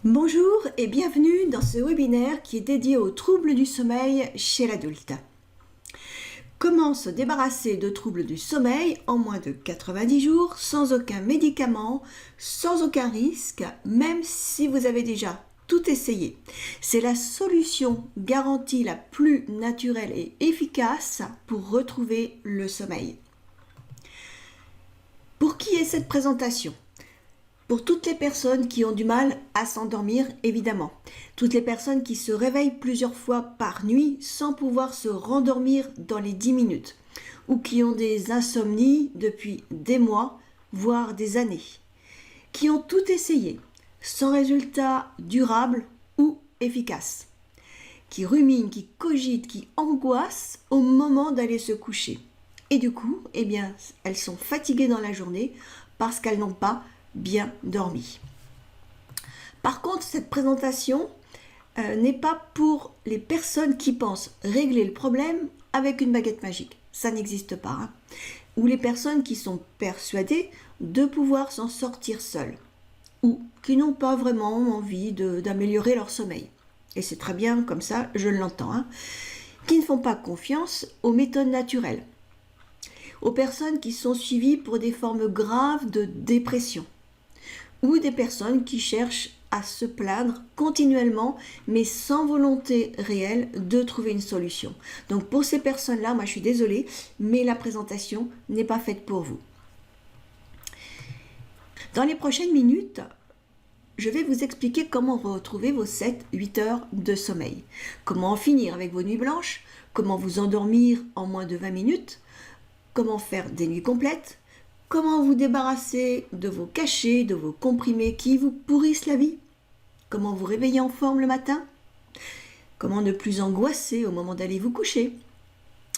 Bonjour et bienvenue dans ce webinaire qui est dédié aux troubles du sommeil chez l'adulte. Comment se débarrasser de troubles du sommeil en moins de 90 jours, sans aucun médicament, sans aucun risque, même si vous avez déjà tout essayé. C'est la solution garantie la plus naturelle et efficace pour retrouver le sommeil. Pour qui est cette présentation ? Pour toutes les personnes qui ont du mal à s'endormir, évidemment. Toutes les personnes qui se réveillent plusieurs fois par nuit sans pouvoir se rendormir dans les 10 minutes. Ou qui ont des insomnies depuis des mois, voire des années. Qui ont tout essayé, sans résultat durable ou efficace. Qui ruminent, qui cogitent, qui angoissent au moment d'aller se coucher. Et du coup, elles sont fatiguées dans la journée parce qu'elles n'ont pas bien dormi. Par contre, cette présentation n'est pas pour les personnes qui pensent régler le problème avec une baguette magique. Ça n'existe pas. Ou les personnes qui sont persuadées de pouvoir s'en sortir seules. Ou qui n'ont pas vraiment envie d'améliorer leur sommeil. Et c'est très bien comme ça, je l'entends. Qui ne font pas confiance aux méthodes naturelles. Aux personnes qui sont suivies pour des formes graves de dépression. Ou des personnes qui cherchent à se plaindre continuellement, mais sans volonté réelle de trouver une solution. Donc pour ces personnes-là, moi je suis désolée, mais la présentation n'est pas faite pour vous. Dans les prochaines minutes, je vais vous expliquer comment retrouver vos 7-8 heures de sommeil. Comment en finir avec vos nuits blanches, comment vous endormir en moins de 20 minutes, comment faire des nuits complètes, comment vous débarrasser de vos cachets, de vos comprimés qui vous pourrissent la vie? Comment vous réveiller en forme le matin? Comment ne plus angoisser au moment d'aller vous coucher?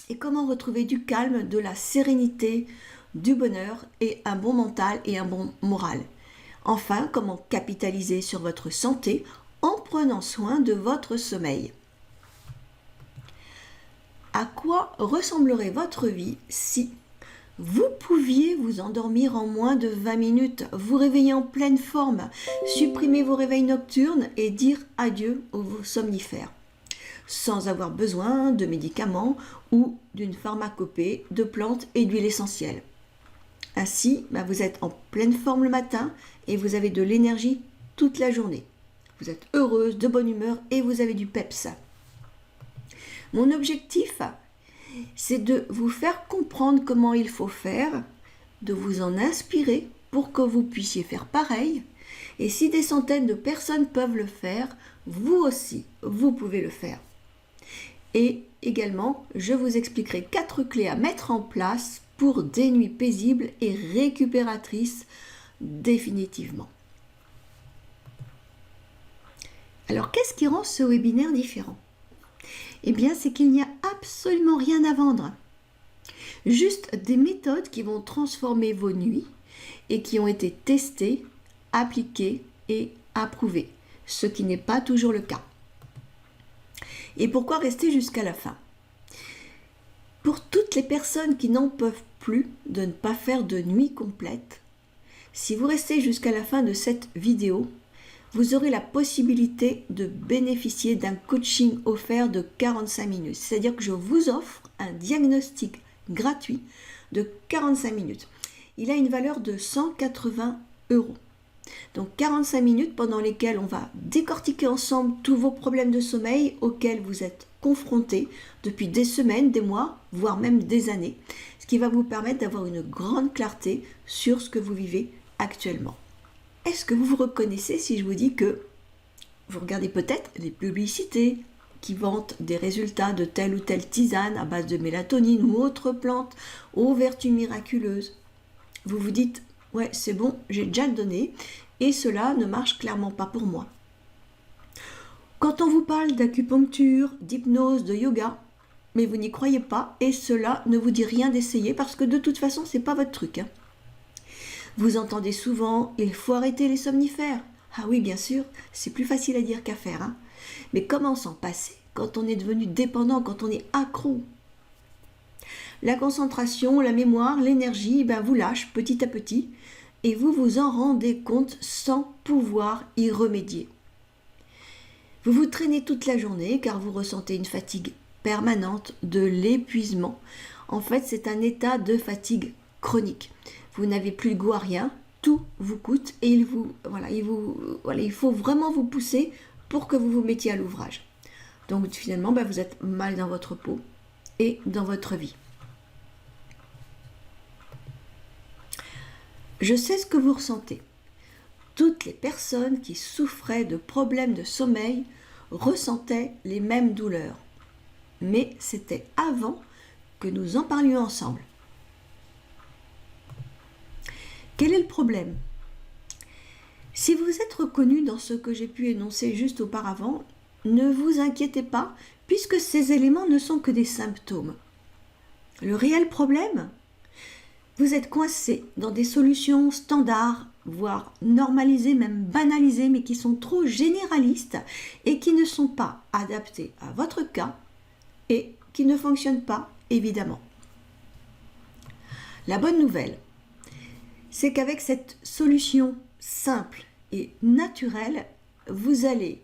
Et comment retrouver du calme, de la sérénité, du bonheur et un bon mental et un bon moral? Enfin, comment capitaliser sur votre santé en prenant soin de votre sommeil? À quoi ressemblerait votre vie si vous pouviez vous endormir en moins de 20 minutes, vous réveiller en pleine forme, supprimer vos réveils nocturnes et dire adieu aux somnifères, sans avoir besoin de médicaments ou d'une pharmacopée de plantes et d'huiles essentielles. Ainsi, vous êtes en pleine forme le matin et vous avez de l'énergie toute la journée. Vous êtes heureuse, de bonne humeur et vous avez du peps. Mon objectif, c'est de vous faire comprendre comment il faut faire, de vous en inspirer pour que vous puissiez faire pareil. Et si des centaines de personnes peuvent le faire, vous aussi, vous pouvez le faire. Et également, je vous expliquerai 4 clés à mettre en place pour des nuits paisibles et récupératrices définitivement. Alors, qu'est-ce qui rend ce webinaire différent ? Eh bien, c'est qu'il n'y a absolument rien à vendre. Juste des méthodes qui vont transformer vos nuits et qui ont été testées, appliquées et approuvées, ce qui n'est pas toujours le cas. Et pourquoi rester jusqu'à la fin ? Pour toutes les personnes qui n'en peuvent plus de ne pas faire de nuit complète, si vous restez jusqu'à la fin de cette vidéo, vous aurez la possibilité de bénéficier d'un coaching offert de 45 minutes. C'est-à-dire que je vous offre un diagnostic gratuit de 45 minutes. Il a une valeur de 180 €. Donc 45 minutes pendant lesquelles on va décortiquer ensemble tous vos problèmes de sommeil auxquels vous êtes confrontés depuis des semaines, des mois, voire même des années. Ce qui va vous permettre d'avoir une grande clarté sur ce que vous vivez actuellement. Est-ce que vous vous reconnaissez si je vous dis que vous regardez peut-être les publicités qui vantent des résultats de telle ou telle tisane à base de mélatonine ou autre plante aux vertus miraculeuses? Vous vous dites, ouais, c'est bon, j'ai déjà donné et cela ne marche clairement pas pour moi. Quand on vous parle d'acupuncture, d'hypnose, de yoga, mais vous n'y croyez pas et cela ne vous dit rien d'essayer parce que de toute façon, c'est pas votre truc. Vous entendez souvent, il faut arrêter les somnifères. Ah oui, bien sûr, c'est plus facile à dire qu'à faire. Mais comment s'en passer quand on est devenu dépendant, quand on est accro? La concentration, la mémoire, l'énergie, vous lâche petit à petit et vous vous en rendez compte sans pouvoir y remédier. Vous vous traînez toute la journée car vous ressentez une fatigue permanente, de l'épuisement. En fait, c'est un état de fatigue chronique. Vous n'avez plus le goût à rien, tout vous coûte et il faut vraiment vous pousser pour que vous vous mettiez à l'ouvrage. Donc finalement, vous êtes mal dans votre peau et dans votre vie. Je sais ce que vous ressentez. Toutes les personnes qui souffraient de problèmes de sommeil ressentaient les mêmes douleurs. Mais c'était avant que nous en parlions ensemble. Quel est le problème? Si vous êtes reconnu dans ce que j'ai pu énoncer juste auparavant, ne vous inquiétez pas, puisque ces éléments ne sont que des symptômes. Le réel problème, vous êtes coincé dans des solutions standards, voire normalisées, même banalisées, mais qui sont trop généralistes et qui ne sont pas adaptées à votre cas et qui ne fonctionnent pas, évidemment. La bonne nouvelle, c'est qu'avec cette solution simple et naturelle, vous allez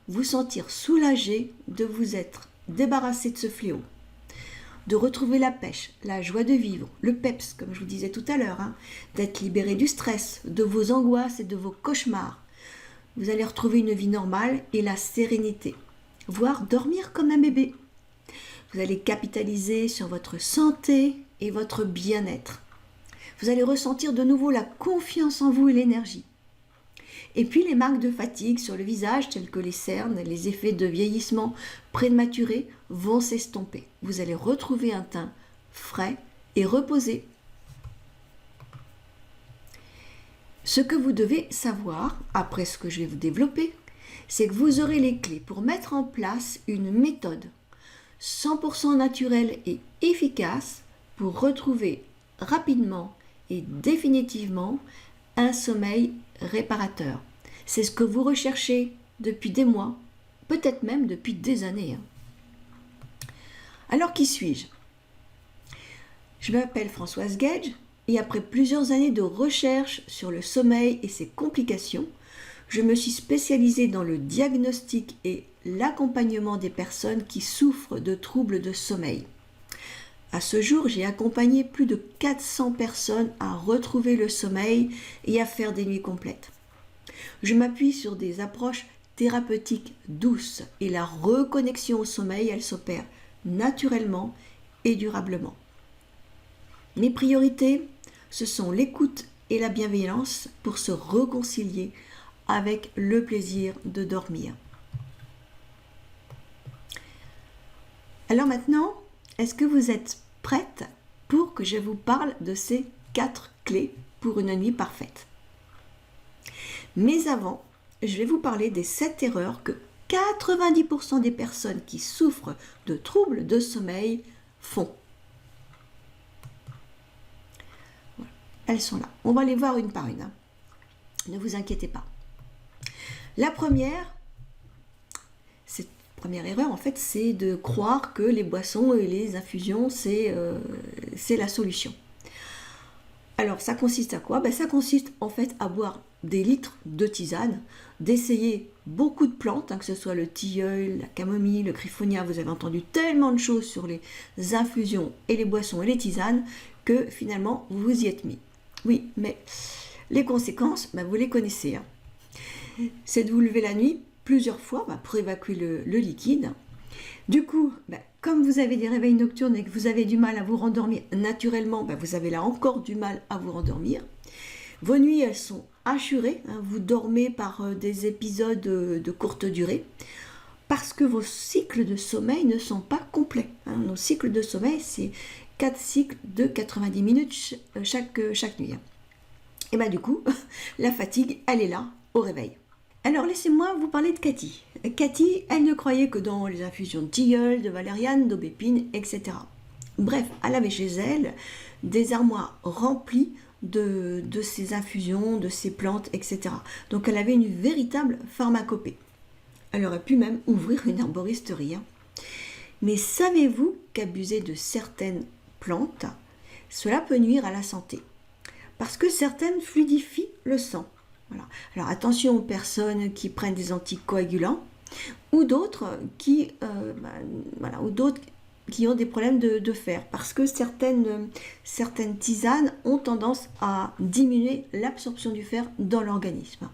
vous sentir soulagé de vous être débarrassé de ce fléau, de retrouver la pêche, la joie de vivre, le peps, comme je vous disais tout à l'heure, d'être libéré du stress, de vos angoisses et de vos cauchemars. Vous allez retrouver une vie normale et la sérénité, voire dormir comme un bébé. Vous allez capitaliser sur votre santé et votre bien-être. Vous allez ressentir de nouveau la confiance en vous et l'énergie. Et puis les marques de fatigue sur le visage, telles que les cernes, les effets de vieillissement prématuré, vont s'estomper. Vous allez retrouver un teint frais et reposé. Ce que vous devez savoir, après ce que je vais vous développer, c'est que vous aurez les clés pour mettre en place une méthode 100% naturelle et efficace pour retrouver rapidement et définitivement un sommeil réparateur. C'est ce que vous recherchez depuis des mois, peut-être même depuis des années. Alors qui suis-je? Je m'appelle Françoise Gage et après plusieurs années de recherche sur le sommeil et ses complications, je me suis spécialisée dans le diagnostic et l'accompagnement des personnes qui souffrent de troubles de sommeil. À ce jour, j'ai accompagné plus de 400 personnes à retrouver le sommeil et à faire des nuits complètes. Je m'appuie sur des approches thérapeutiques douces et la reconnexion au sommeil, elle s'opère naturellement et durablement. Mes priorités, ce sont l'écoute et la bienveillance pour se réconcilier avec le plaisir de dormir. Alors maintenant, est-ce que vous êtes prête pour que je vous parle de ces 4 clés pour une nuit parfaite? Mais avant, je vais vous parler des 7 erreurs que 90% des personnes qui souffrent de troubles de sommeil font. Voilà. Elles sont là. On va les voir une par une. Ne vous inquiétez pas. La première erreur, en fait, c'est de croire que les boissons et les infusions, c'est la solution. Alors, ça consiste à quoi? Ça consiste en fait à boire des litres de tisane, d'essayer beaucoup de plantes, que ce soit le tilleul, la camomille, le griffonia. Vous avez entendu tellement de choses sur les infusions et les boissons et les tisanes que finalement, vous vous y êtes mis. Oui, mais les conséquences, vous les connaissez. C'est de vous lever la nuit plusieurs fois pour évacuer le liquide. Du coup, comme vous avez des réveils nocturnes et que vous avez du mal à vous rendormir naturellement, vous avez là encore du mal à vous rendormir. Vos nuits, elles sont hachurées, vous dormez par des épisodes de courte durée parce que vos cycles de sommeil ne sont pas complets. Nos cycles de sommeil, c'est 4 cycles de 90 minutes chaque nuit. Et du coup, la fatigue, elle est là au réveil. Alors laissez-moi vous parler de Cathy. Cathy, elle ne croyait que dans les infusions de tilleul, de valériane, d'aubépine, etc. Bref, elle avait chez elle des armoires remplies de ces infusions, de ces plantes, etc. Donc elle avait une véritable pharmacopée. Elle aurait pu même ouvrir une herboristerie. Mais savez-vous qu'abuser de certaines plantes, cela peut nuire à la santé? Parce que certaines fluidifient le sang. Voilà. Alors attention aux personnes qui prennent des anticoagulants, ou d'autres qui ont des problèmes de fer, parce que certaines tisanes ont tendance à diminuer l'absorption du fer dans l'organisme.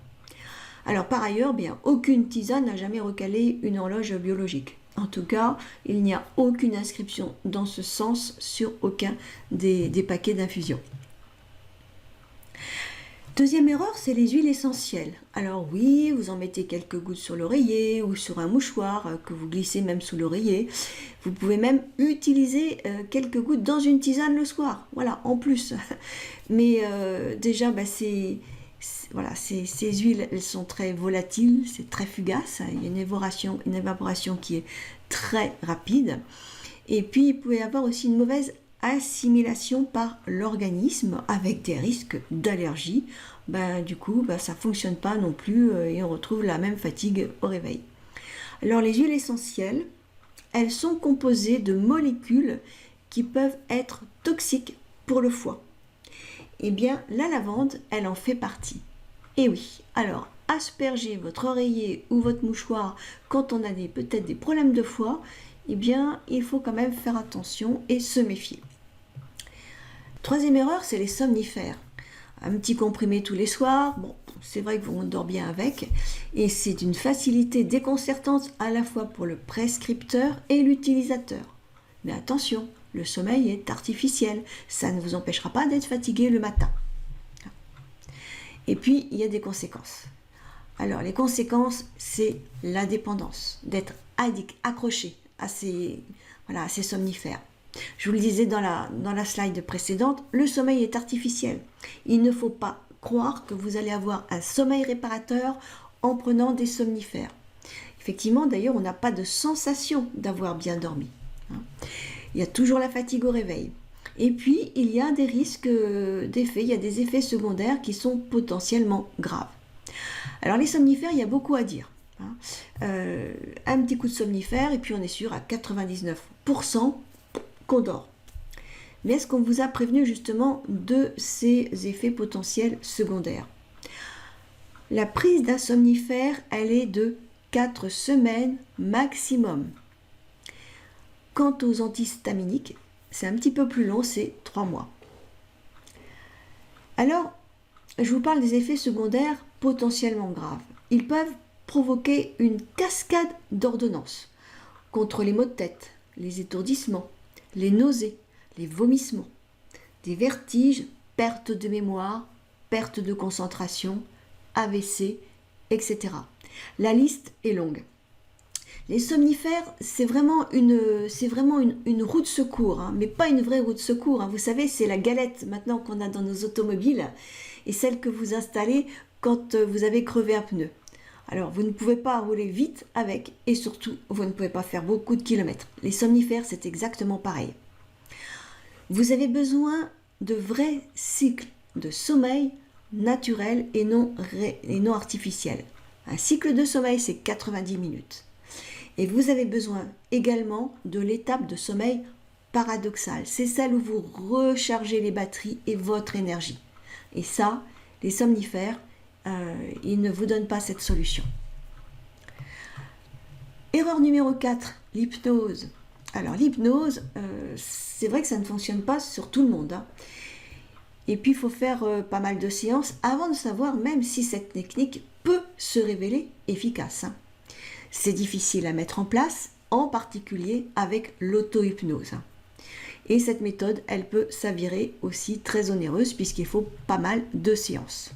Alors par ailleurs, bien, aucune tisane n'a jamais recalé une horloge biologique. En tout cas, il n'y a aucune inscription dans ce sens sur aucun des paquets d'infusion. Deuxième erreur, c'est les huiles essentielles. Alors oui, vous en mettez quelques gouttes sur l'oreiller ou sur un mouchoir que vous glissez même sous l'oreiller. Vous pouvez même utiliser quelques gouttes dans une tisane le soir, voilà, en plus. Mais déjà, ces huiles, elles sont très volatiles, c'est très fugace, il y a une évaporation qui est très rapide. Et puis, il peut y avoir aussi une mauvaise assimilation par l'organisme avec des risques d'allergie. Du coup, ça ne fonctionne pas non plus et on retrouve la même fatigue au réveil. Alors, les huiles essentielles, elles sont composées de molécules qui peuvent être toxiques pour le foie. Eh bien, la lavande, elle en fait partie. Et oui, alors, asperger votre oreiller ou votre mouchoir quand on a peut-être des problèmes de foie, eh bien, il faut quand même faire attention et se méfier. Troisième erreur, c'est les somnifères. Un petit comprimé tous les soirs, bon, c'est vrai que on dort bien avec, et c'est une facilité déconcertante à la fois pour le prescripteur et l'utilisateur. Mais attention, le sommeil est artificiel, ça ne vous empêchera pas d'être fatigué le matin. Et puis, il y a des conséquences. Alors, les conséquences, c'est la dépendance, d'être accroché à ces somnifères. Je vous le disais dans la slide précédente, le sommeil est artificiel. Il ne faut pas croire que vous allez avoir un sommeil réparateur en prenant des somnifères. Effectivement, d'ailleurs, on n'a pas de sensation d'avoir bien dormi. Il y a toujours la fatigue au réveil. Et puis, il y a des risques d'effets, il y a des effets secondaires qui sont potentiellement graves. Alors, les somnifères, il y a beaucoup à dire. Un petit coup de somnifère et puis on est sûr à 99% qu'on dort. Mais est-ce qu'on vous a prévenu justement de ces effets potentiels secondaires? La prise d'un somnifère, elle est de 4 semaines maximum. Quant aux antihistaminiques, c'est un petit peu plus long, c'est 3 mois. Alors, je vous parle des effets secondaires potentiellement graves. Ils peuvent provoquer une cascade d'ordonnances contre les maux de tête, les étourdissements, les nausées, les vomissements, des vertiges, perte de mémoire, perte de concentration, AVC, etc. La liste est longue. Les somnifères, c'est vraiment une roue de secours, mais pas une vraie roue de secours. Vous savez, c'est la galette maintenant qu'on a dans nos automobiles et celle que vous installez quand vous avez crevé un pneu. Alors, vous ne pouvez pas rouler vite avec et surtout, vous ne pouvez pas faire beaucoup de kilomètres. Les somnifères, c'est exactement pareil. Vous avez besoin de vrais cycles de sommeil naturels et non artificiels. Un cycle de sommeil, c'est 90 minutes. Et vous avez besoin également de l'étape de sommeil paradoxale. C'est celle où vous rechargez les batteries et votre énergie. Et ça, les somnifères, ils ne vous donnent pas cette solution. Erreur numéro 4, l'hypnose. Alors l'hypnose, c'est vrai que ça ne fonctionne pas sur tout le monde. Et puis il faut faire pas mal de séances avant de savoir même si cette technique peut se révéler efficace. C'est difficile à mettre en place, en particulier avec l'auto-hypnose. Et cette méthode, elle peut s'avérer aussi très onéreuse puisqu'il faut pas mal de séances.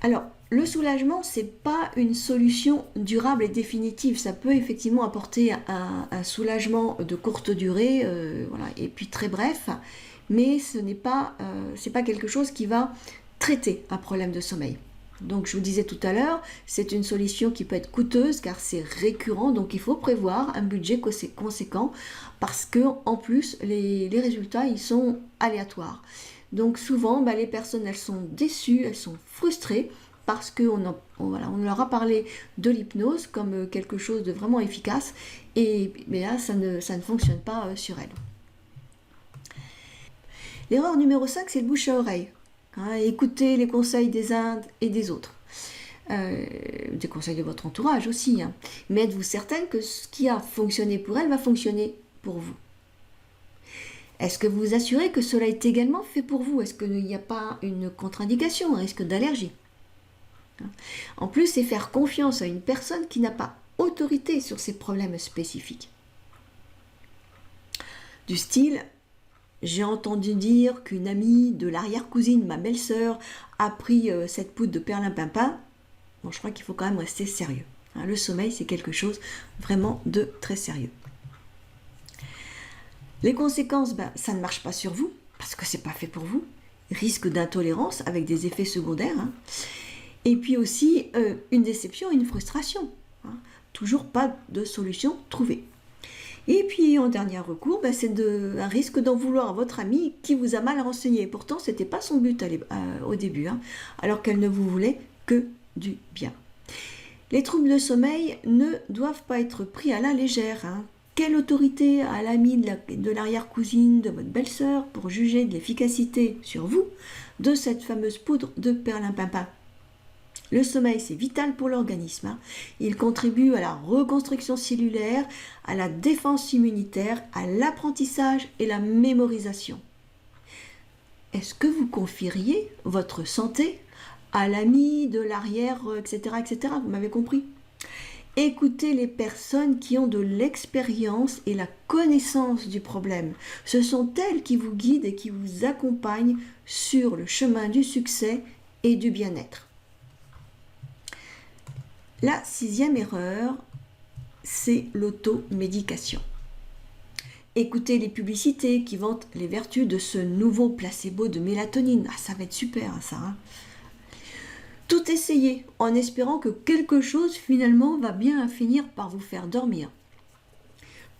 Alors, le soulagement, ce n'est pas une solution durable et définitive. Ça peut effectivement apporter un soulagement de courte durée, et puis très bref, mais ce n'est pas quelque chose qui va traiter un problème de sommeil. Donc je vous disais tout à l'heure, c'est une solution qui peut être coûteuse car c'est récurrent, donc il faut prévoir un budget conséquent parce que en plus les résultats ils sont aléatoires. Donc souvent les personnes elles sont déçues, elles sont frustrées parce qu'on leur a parlé de l'hypnose comme quelque chose de vraiment efficace et là ça ne fonctionne pas sur elles. L'erreur numéro 5, c'est le bouche à oreille. Écoutez les conseils des Indes et des autres. des conseils de votre entourage aussi, hein. Mais êtes-vous certaine que ce qui a fonctionné pour elle va fonctionner pour vous? Est-ce que vous vous assurez que cela est également fait pour vous? Est-ce qu'il n'y a pas une contre-indication, un risque d'allergie? En plus, c'est faire confiance à une personne qui n'a pas autorité sur ces problèmes spécifiques. Du style, j'ai entendu dire qu'une amie de l'arrière-cousine, ma belle-sœur, a pris cette poudre de perlimpinpin. Bon, je crois qu'il faut quand même rester sérieux. Le sommeil, c'est quelque chose vraiment de très sérieux. Les conséquences, ça ne marche pas sur vous, parce que c'est pas fait pour vous. Risque d'intolérance avec des effets secondaires. Et puis aussi une déception et une frustration. Toujours pas de solution trouvée. Et puis en dernier recours, c'est un risque d'en vouloir à votre amie qui vous a mal renseigné. Pourtant, ce n'était pas son but au début, alors qu'elle ne vous voulait que du bien. Les troubles de sommeil ne doivent pas être pris à la légère. Quelle autorité a l'ami de l'arrière-cousine de votre belle-sœur pour juger de l'efficacité sur vous de cette fameuse poudre de perlimpinpin? Le sommeil, c'est vital pour l'organisme. Il contribue à la reconstruction cellulaire, à la défense immunitaire, à l'apprentissage et la mémorisation. Est-ce que vous confieriez votre santé à l'ami de l'arrière, etc., etc. Vous m'avez compris? Écoutez les personnes qui ont de l'expérience et la connaissance du problème. Ce sont elles qui vous guident et qui vous accompagnent sur le chemin du succès et du bien-être. La 6e erreur, c'est l'automédication. Écoutez les publicités qui vantent les vertus de ce nouveau placebo de mélatonine. Ça va être super, ça. Tout essayer en espérant que quelque chose finalement va bien finir par vous faire dormir.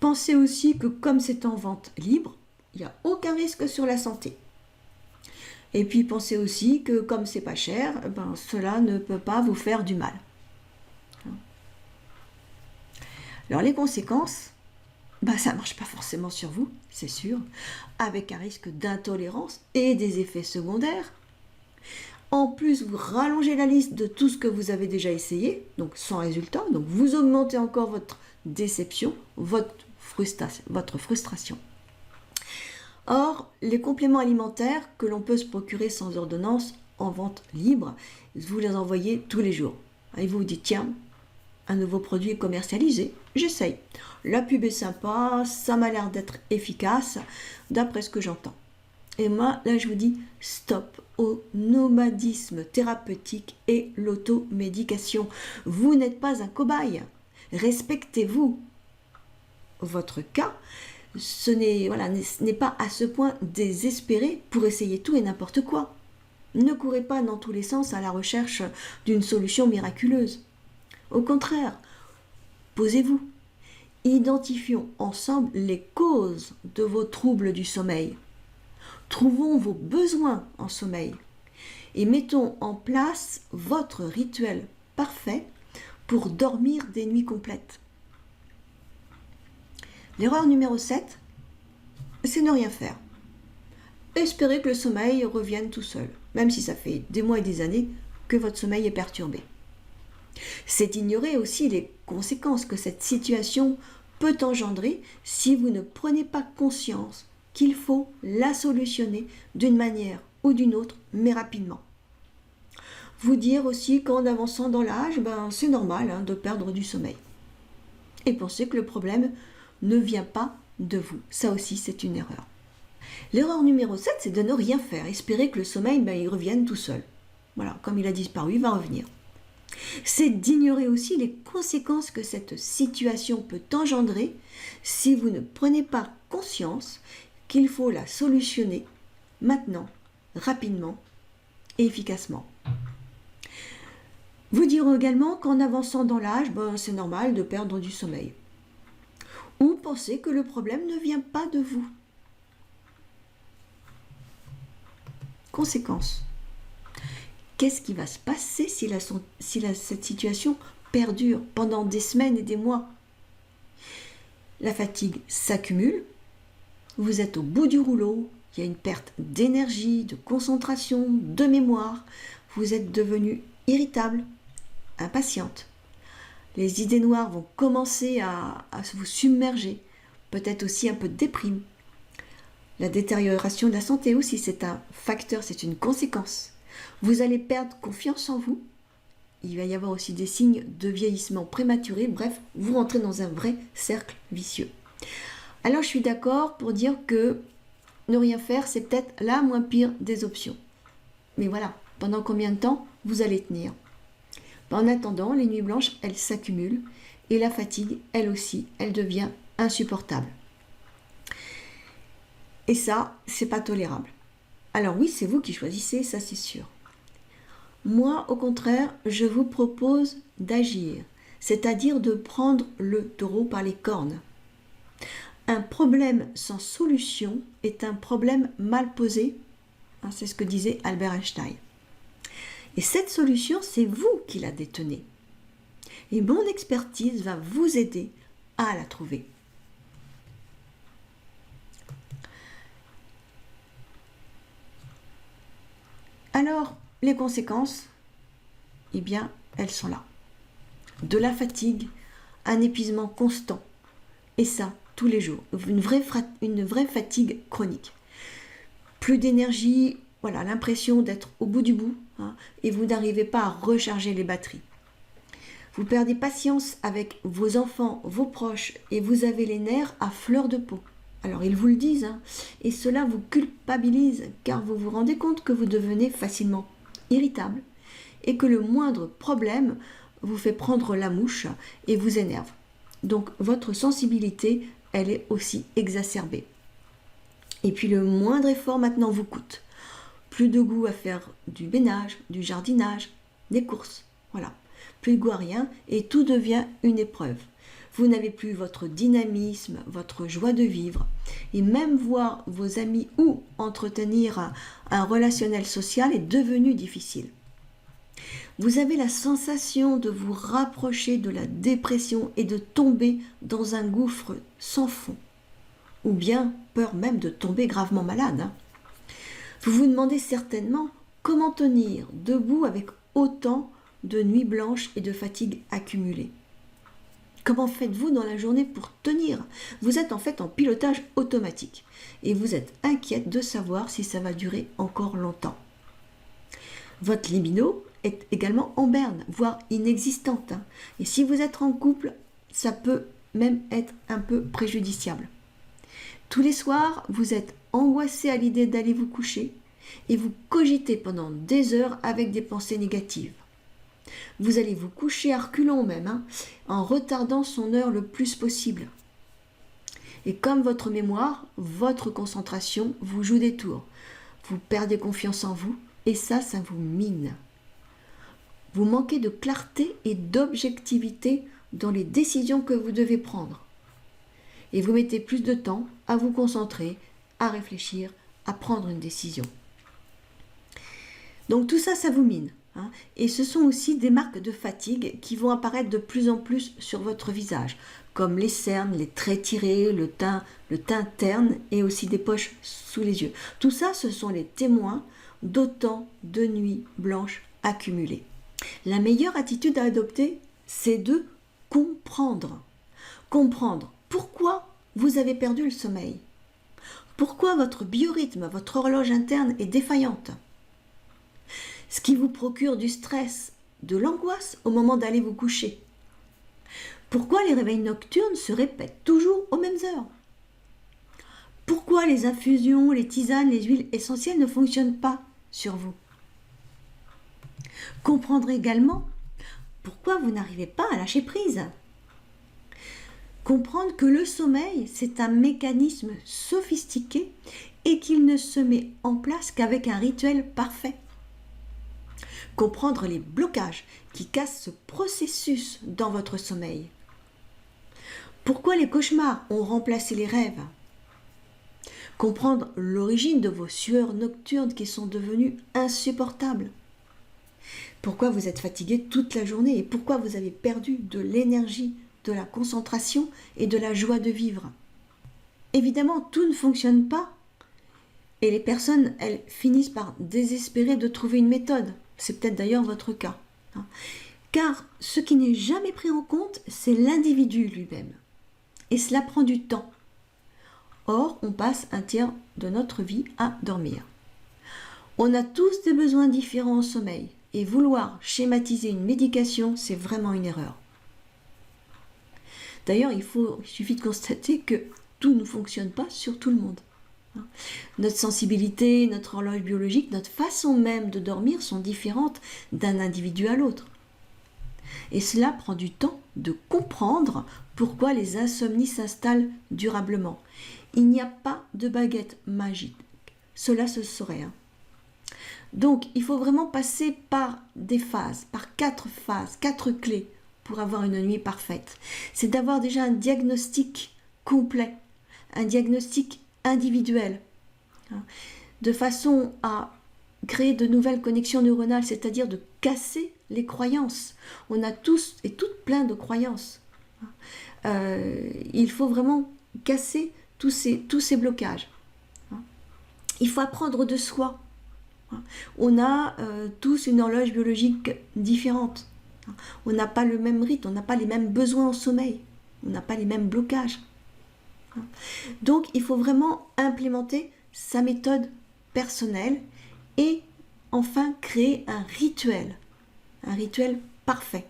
Pensez aussi que comme c'est en vente libre, il n'y a aucun risque sur la santé. Et puis pensez aussi que comme c'est pas cher, cela ne peut pas vous faire du mal. Alors les conséquences, ça ne marche pas forcément sur vous, c'est sûr, avec un risque d'intolérance et des effets secondaires. En plus, vous rallongez la liste de tout ce que vous avez déjà essayé, donc sans résultat, donc vous augmentez encore votre déception, votre frustration. Or, les compléments alimentaires que l'on peut se procurer sans ordonnance en vente libre, vous les envoyez tous les jours. Et vous vous dites, tiens, un nouveau produit est commercialisé, j'essaye. La pub est sympa, ça m'a l'air d'être efficace, d'après ce que j'entends. Et moi, là, je vous dis, stop au nomadisme thérapeutique et l'automédication. Vous n'êtes pas un cobaye. Respectez-vous. Votre cas, ce n'est pas à ce point désespéré pour essayer tout et n'importe quoi. Ne courez pas dans tous les sens à la recherche d'une solution miraculeuse. Au contraire, posez-vous. Identifions ensemble les causes de vos troubles du sommeil. Trouvons vos besoins en sommeil et mettons en place votre rituel parfait pour dormir des nuits complètes. L'erreur numéro 7, c'est ne rien faire. Espérez que le sommeil revienne tout seul, même si ça fait des mois et des années que votre sommeil est perturbé. C'est ignorer aussi les conséquences que cette situation peut engendrer si vous ne prenez pas conscience qu'il faut la solutionner d'une manière ou d'une autre, mais rapidement. Vous dire aussi qu'en avançant dans l'âge, c'est normal de perdre du sommeil. Et penser que le problème ne vient pas de vous. Ça aussi, c'est une erreur. L'erreur numéro 7, c'est de ne rien faire. Espérer que le sommeil, il revienne tout seul. Voilà, comme il a disparu, il va revenir. C'est d'ignorer aussi les conséquences que cette situation peut engendrer si vous ne prenez pas conscience qu'il faut la solutionner maintenant, rapidement et efficacement. Vous direz également qu'en avançant dans l'âge, c'est normal de perdre du sommeil. Ou penser que le problème ne vient pas de vous. Conséquence. Qu'est-ce qui va se passer si cette situation perdure pendant des semaines et des mois? La fatigue s'accumule, vous êtes au bout du rouleau, il y a une perte d'énergie, de concentration, de mémoire, vous êtes devenu irritable, impatiente. Les idées noires vont commencer à vous submerger, peut-être aussi un peu de déprime. La détérioration de la santé aussi, c'est un facteur, c'est une conséquence. Vous allez perdre confiance en vous. Il va y avoir aussi des signes de vieillissement prématuré. Bref, vous rentrez dans un vrai cercle vicieux. Alors je suis d'accord pour dire que ne rien faire, c'est peut-être la moins pire des options. Mais voilà, pendant combien de temps vous allez tenir? En attendant, les nuits blanches, elles s'accumulent et la fatigue, elle aussi, elle devient insupportable. Et ça, c'est pas tolérable. Alors oui, c'est vous qui choisissez, ça c'est sûr. Moi, au contraire, je vous propose d'agir, c'est-à-dire de prendre le taureau par les cornes. Un problème sans solution est un problème mal posé, c'est ce que disait Albert Einstein. Et cette solution, c'est vous qui la détenez. Et mon expertise va vous aider à la trouver. Alors, les conséquences, eh bien, elles sont là. De la fatigue, un épuisement constant. Et ça, tous les jours. Une vraie fatigue chronique. Plus d'énergie, voilà, l'impression d'être au bout du bout, et vous n'arrivez pas à recharger les batteries. Vous perdez patience avec vos enfants, vos proches, et vous avez les nerfs à fleur de peau. Alors ils vous le disent, et cela vous culpabilise, car vous vous rendez compte que vous devenez facilement irritable, et que le moindre problème vous fait prendre la mouche et vous énerve. Donc votre sensibilité, elle est aussi exacerbée. Et puis le moindre effort maintenant vous coûte. Plus de goût à faire du ménage, du jardinage, des courses. Voilà. Plus de goût à rien et tout devient une épreuve. Vous n'avez plus votre dynamisme, votre joie de vivre. Et même voir vos amis ou entretenir un relationnel social est devenu difficile. Vous avez la sensation de vous rapprocher de la dépression et de tomber dans un gouffre sans fond. Ou bien peur même de tomber gravement malade. Vous vous demandez certainement comment tenir debout avec autant de nuits blanches et de fatigue accumulée. Comment faites-vous dans la journée pour tenir? Vous êtes en fait en pilotage automatique et vous êtes inquiète de savoir si ça va durer encore longtemps. Votre libido est également en berne, voire inexistante. Et si vous êtes en couple, ça peut même être un peu préjudiciable. Tous les soirs, vous êtes angoissé à l'idée d'aller vous coucher et vous cogitez pendant des heures avec des pensées négatives. Vous allez vous coucher à reculons même, en retardant son heure le plus possible. Et comme votre mémoire, votre concentration vous joue des tours. Vous perdez confiance en vous et ça vous mine. Vous manquez de clarté et d'objectivité dans les décisions que vous devez prendre. Et vous mettez plus de temps à vous concentrer, à réfléchir, à prendre une décision. Donc tout ça, ça vous mine. Et ce sont aussi des marques de fatigue qui vont apparaître de plus en plus sur votre visage, comme les cernes, les traits tirés, le teint terne et aussi des poches sous les yeux. Tout ça, ce sont les témoins d'autant de nuits blanches accumulées. La meilleure attitude à adopter, c'est de comprendre. Comprendre pourquoi vous avez perdu le sommeil. Pourquoi votre biorhythme, votre horloge interne est défaillante. Ce qui vous procure du stress, de l'angoisse au moment d'aller vous coucher. Pourquoi les réveils nocturnes se répètent toujours aux mêmes heures? Pourquoi les infusions, les tisanes, les huiles essentielles ne fonctionnent pas sur vous? Comprendre également pourquoi vous n'arrivez pas à lâcher prise. Comprendre que le sommeil, c'est un mécanisme sophistiqué et qu'il ne se met en place qu'avec un rituel parfait. Comprendre les blocages qui cassent ce processus dans votre sommeil. Pourquoi les cauchemars ont remplacé les rêves. Comprendre l'origine de vos sueurs nocturnes qui sont devenues insupportables. Pourquoi vous êtes fatigué toute la journée et pourquoi vous avez perdu de l'énergie, de la concentration et de la joie de vivre. Évidemment, tout ne fonctionne pas et les personnes, elles finissent par désespérer de trouver une méthode. C'est peut-être d'ailleurs votre cas. Car ce qui n'est jamais pris en compte, c'est l'individu lui-même. Et cela prend du temps. Or, on passe un tiers de notre vie à dormir. On a tous des besoins différents au sommeil. Et vouloir schématiser une médication, c'est vraiment une erreur. D'ailleurs, il suffit de constater que tout ne fonctionne pas sur tout le monde. Notre sensibilité, notre horloge biologique, notre façon même de dormir sont différentes d'un individu à l'autre. Et cela prend du temps de comprendre pourquoi les insomnies s'installent durablement. Il n'y a pas de baguette magique. Cela se saurait. Donc, il faut vraiment passer par des phases, par 4 phases, 4 clés pour avoir une nuit parfaite. C'est d'avoir déjà un diagnostic complet, un diagnostic individuel, de façon à créer de nouvelles connexions neuronales, c'est-à-dire de casser les croyances. On a tous et toutes plein de croyances. Il faut vraiment casser tous ces blocages. Il faut apprendre de soi. On a tous une horloge biologique différente. On n'a pas le même rythme, on n'a pas les mêmes besoins au sommeil, on n'a pas les mêmes blocages. Donc il faut vraiment implémenter sa méthode personnelle et enfin créer un rituel parfait.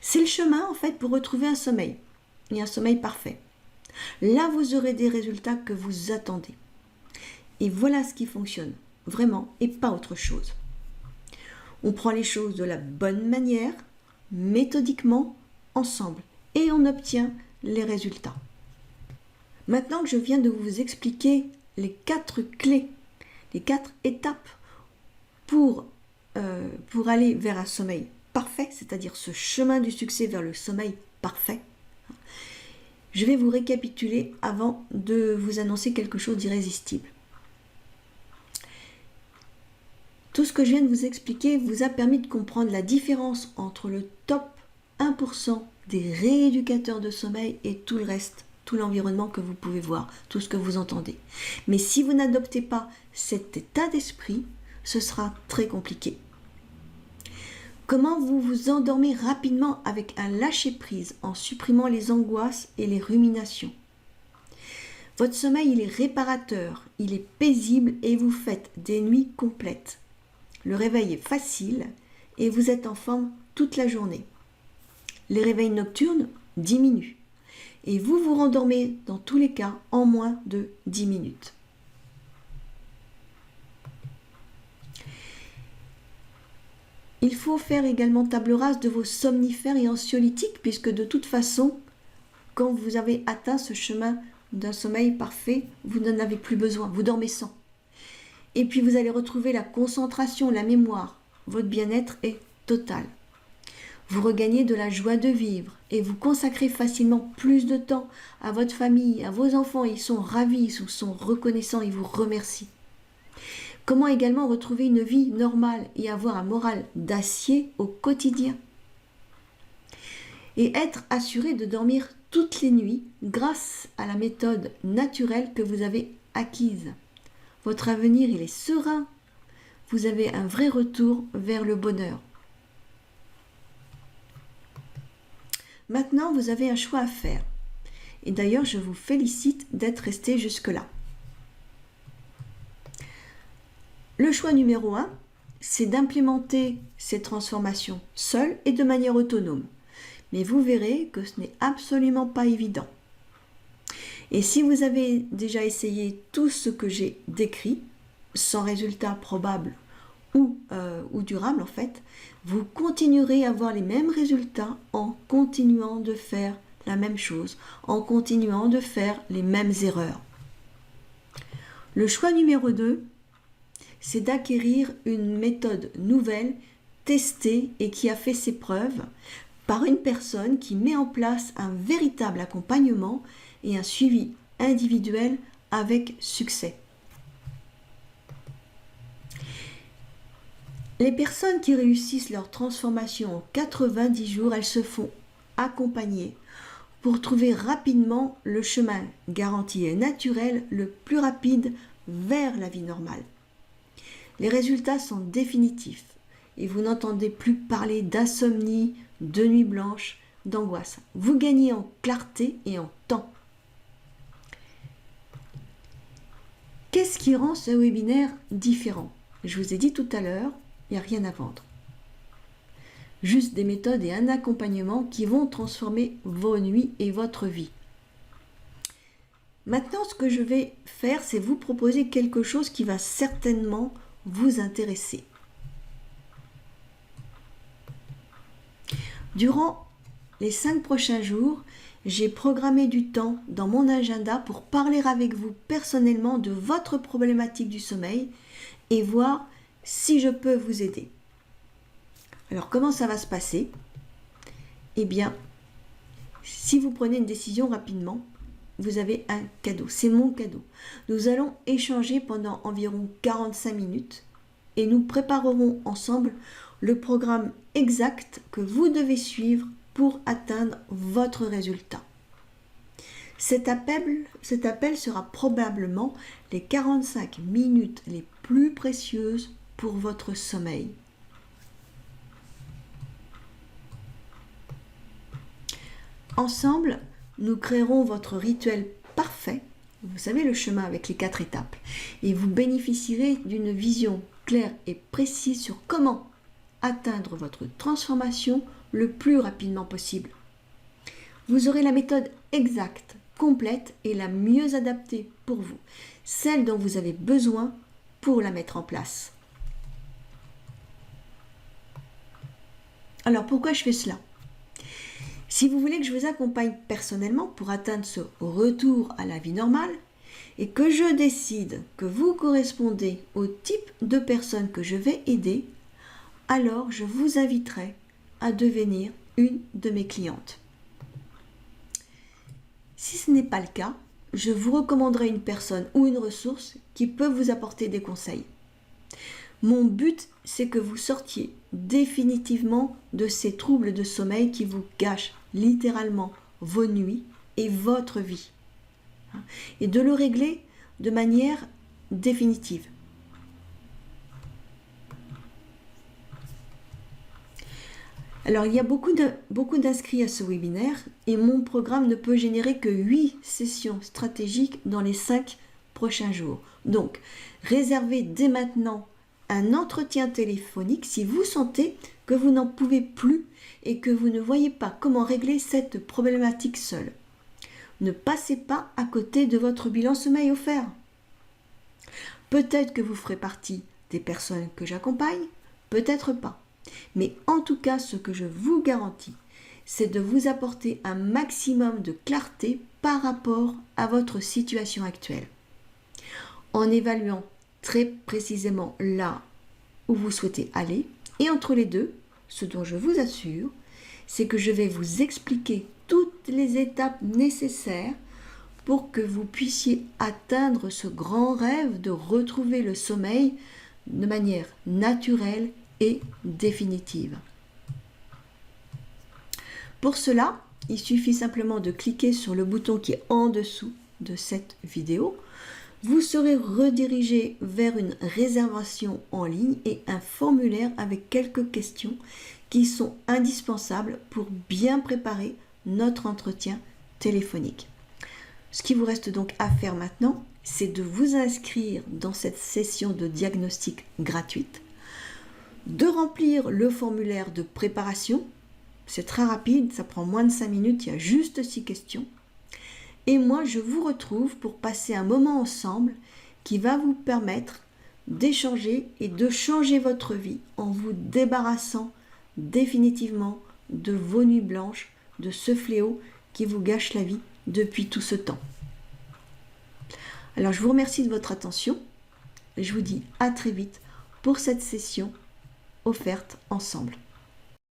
C'est le chemin en fait pour retrouver un sommeil, et un sommeil parfait. Là vous aurez des résultats que vous attendez. Et voilà ce qui fonctionne, vraiment, et pas autre chose. On prend les choses de la bonne manière, méthodiquement, ensemble, et on obtient les résultats. Maintenant que je viens de vous expliquer les 4 clés, les 4 étapes pour aller vers un sommeil parfait, c'est-à-dire ce chemin du succès vers le sommeil parfait, je vais vous récapituler avant de vous annoncer quelque chose d'irrésistible. Tout ce que je viens de vous expliquer vous a permis de comprendre la différence entre le top 1% des rééducateurs de sommeil et tout le reste, tout l'environnement que vous pouvez voir, tout ce que vous entendez. Mais si vous n'adoptez pas cet état d'esprit, ce sera très compliqué. Comment vous vous endormez rapidement avec un lâcher-prise en supprimant les angoisses et les ruminations. Votre sommeil, il est réparateur, il est paisible et vous faites des nuits complètes. Le réveil est facile et vous êtes en forme toute la journée. Les réveils nocturnes diminuent et vous vous rendormez dans tous les cas en moins de 10 minutes. Il faut faire également table rase de vos somnifères et anxiolytiques puisque de toute façon, quand vous avez atteint ce chemin d'un sommeil parfait, vous n'en avez plus besoin, vous dormez sans. Et puis vous allez retrouver la concentration, la mémoire. Votre bien-être est total. Vous regagnez de la joie de vivre et vous consacrez facilement plus de temps à votre famille, à vos enfants. Ils sont ravis, ils sont reconnaissants, ils vous remercient. Comment également retrouver une vie normale et avoir un moral d'acier au quotidien. Et être assuré de dormir toutes les nuits grâce à la méthode naturelle que vous avez acquise. Votre avenir, il est serein. Vous avez un vrai retour vers le bonheur. Maintenant, vous avez un choix à faire. Et d'ailleurs, je vous félicite d'être resté jusque-là. Le choix numéro 1, c'est d'implémenter ces transformations seul et de manière autonome. Mais vous verrez que ce n'est absolument pas évident. Et si vous avez déjà essayé tout ce que j'ai décrit, sans résultat probable ou durable en fait, vous continuerez à avoir les mêmes résultats en continuant de faire la même chose, en continuant de faire les mêmes erreurs. Le choix numéro 2, c'est d'acquérir une méthode nouvelle, testée et qui a fait ses preuves par une personne qui met en place un véritable accompagnement et un suivi individuel avec succès. Les personnes qui réussissent leur transformation en 90 jours, elles se font accompagner pour trouver rapidement le chemin garanti et naturel le plus rapide vers la vie normale. Les résultats sont définitifs et vous n'entendez plus parler d'insomnie, de nuit blanche, d'angoisse. Vous gagnez en clarté et en temps. Qu'est-ce qui rend ce webinaire différent? Je vous ai dit tout à l'heure, il n'y a rien à vendre. Juste des méthodes et un accompagnement qui vont transformer vos nuits et votre vie. Maintenant, ce que je vais faire, c'est vous proposer quelque chose qui va certainement vous intéresser. Durant les 5 prochains jours, j'ai programmé du temps dans mon agenda pour parler avec vous personnellement de votre problématique du sommeil et voir si je peux vous aider. Alors, comment ça va se passer? Eh bien, si vous prenez une décision rapidement, vous avez un cadeau. C'est mon cadeau. Nous allons échanger pendant environ 45 minutes et nous préparerons ensemble le programme exact que vous devez suivre pour atteindre votre résultat. Cet appel sera probablement les 45 minutes les plus précieuses pour votre sommeil. Ensemble, nous créerons votre rituel parfait, vous savez le chemin avec les 4 étapes, et vous bénéficierez d'une vision claire et précise sur comment atteindre votre transformation le plus rapidement possible. Vous aurez la méthode exacte, complète et la mieux adaptée pour vous, celle dont vous avez besoin pour la mettre en place. Alors pourquoi je fais cela? Si vous voulez que je vous accompagne personnellement pour atteindre ce retour à la vie normale et que je décide que vous correspondez au type de personne que je vais aider, alors je vous inviterai à devenir une de mes clientes. Si ce n'est pas le cas, je vous recommanderai une personne ou une ressource qui peut vous apporter des conseils. Mon but, c'est que vous sortiez définitivement de ces troubles de sommeil qui vous gâchent littéralement vos nuits et votre vie. Et de le régler de manière définitive. Alors, il y a beaucoup d'inscrits à ce webinaire et mon programme ne peut générer que 8 sessions stratégiques dans les 5 prochains jours. Donc, réservez dès maintenant un entretien téléphonique si vous sentez que vous n'en pouvez plus et que vous ne voyez pas comment régler cette problématique seule. Ne passez pas à côté de votre bilan sommeil offert. Peut-être que vous ferez partie des personnes que j'accompagne, peut-être pas. Mais en tout cas, ce que je vous garantis, c'est de vous apporter un maximum de clarté par rapport à votre situation actuelle. En évaluant très précisément là où vous souhaitez aller. Et entre les deux, ce dont je vous assure, c'est que je vais vous expliquer toutes les étapes nécessaires pour que vous puissiez atteindre ce grand rêve de retrouver le sommeil de manière naturelle et définitive. Pour cela, il suffit simplement de cliquer sur le bouton qui est en dessous de cette vidéo. Vous serez redirigé vers une réservation en ligne et un formulaire avec quelques questions qui sont indispensables pour bien préparer notre entretien téléphonique. Ce qui vous reste donc à faire maintenant, c'est de vous inscrire dans cette session de diagnostic gratuite, de remplir le formulaire de préparation. C'est très rapide, ça prend moins de 5 minutes, il y a juste 6 questions. Et moi, je vous retrouve pour passer un moment ensemble qui va vous permettre d'échanger et de changer votre vie en vous débarrassant définitivement de vos nuits blanches, de ce fléau qui vous gâche la vie depuis tout ce temps. Alors, je vous remercie de votre attention et je vous dis à très vite pour cette session offerte ensemble.